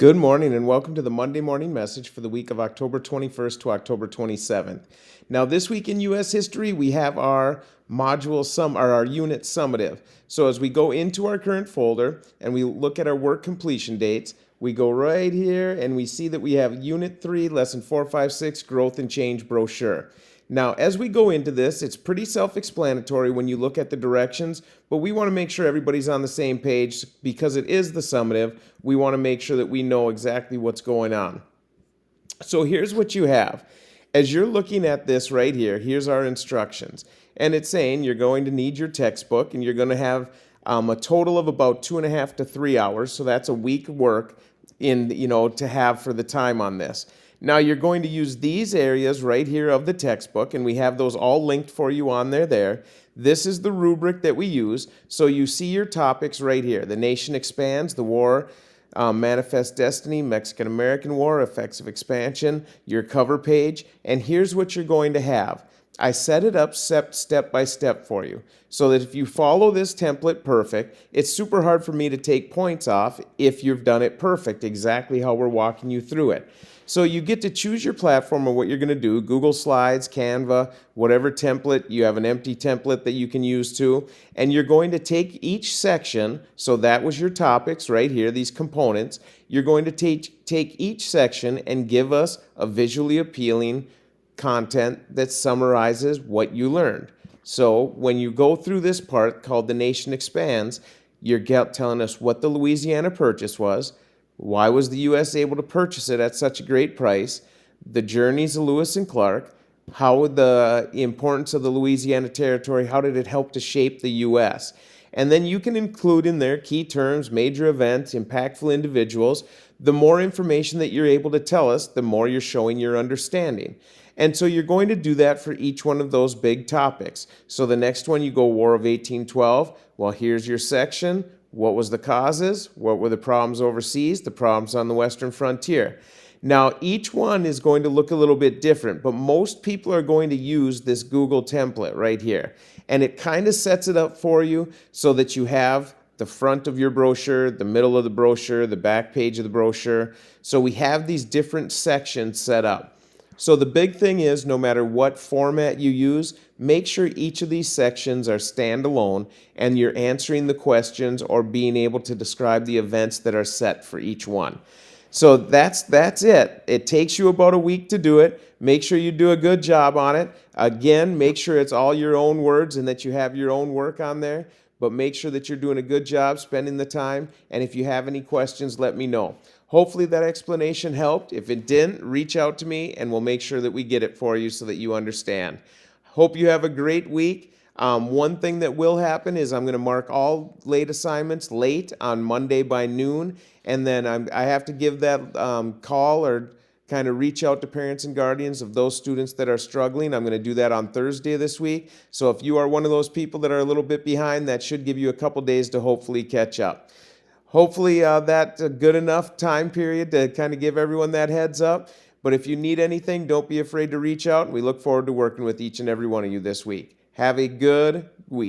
Good morning and welcome to the Monday morning message for the week of October 21st to October 27th. Now, this week in U.S. history, we have our our unit summative. So as we go into our current folder and we look at our work completion dates, we go right here and we see that we have Unit 3, Lesson 456, Growth and Change brochure. Now, as we go into this, it's pretty self-explanatory when you look at the directions, but we want to make sure everybody's on the same page because it is the summative. We want to make sure that we know exactly what's going on. So here's what you have. As you're looking at this right here, here's our instructions. And it's saying you're going to need your textbook and you're going to have a total of about 2.5 to 3 hours. So that's a week work to have for the time on this. Now you're going to use these areas right here of the textbook, and we have those all linked for you on there. This is the rubric that we use. So you see your topics right here. The Nation Expands, the War, Manifest Destiny, Mexican-American War, Effects of Expansion, your cover page, and here's what you're going to have. I set it up step by step for you so that if you follow this template perfect, it's super hard for me to take points off if you've done it perfect, exactly how we're walking you through it. So you get to choose your platform or what you're going to do, Google Slides, Canva, whatever template. You have an empty template that you can use too. And you're going to take each section, so that was your topics right here, these components. You're going to take each section and give us a visually appealing content that summarizes what you learned. So when you go through this part called The Nation Expands, you're telling us what the Louisiana Purchase was, why was the U.S. able to purchase it at such a great price, the journeys of Lewis and Clark, how the importance of the Louisiana Territory, how did it help to shape the U.S., and then you can include in there key terms, major events, impactful individuals. The more information that you're able to tell us, the more you're showing your understanding. And so you're going to do that for each one of those big topics. So the next one, you go War of 1812. Well, here's your section. What was the causes? What were the problems overseas? The problems on the western frontier. Now, each one is going to look a little bit different, but most people are going to use this Google template right here. And it kind of sets it up for you so that you have the front of your brochure, the middle of the brochure, the back page of the brochure. So we have these different sections set up. So the big thing is, no matter what format you use, make sure each of these sections are standalone and you're answering the questions or being able to describe the events that are set for each one. So that's it. It takes you about a week to do it. Make sure you do a good job on it. Again, make sure it's all your own words and that you have your own work on there. But make sure that you're doing a good job spending the time. And if you have any questions, let me know. Hopefully that explanation helped. If it didn't, reach out to me and we'll make sure that we get it for you so that you understand. Hope you have a great week. One thing that will happen is I'm going to mark all late assignments late on Monday by noon, and then I have to give that call or kind of reach out to parents and guardians of those students that are struggling. I'm going to do that on Thursday this week. So if you are one of those people that are a little bit behind, that should give you a couple days to hopefully catch up. Hopefully that's a good enough time period to kind of give everyone that heads up. But if you need anything, don't be afraid to reach out. We look forward to working with each and every one of you this week. Have a good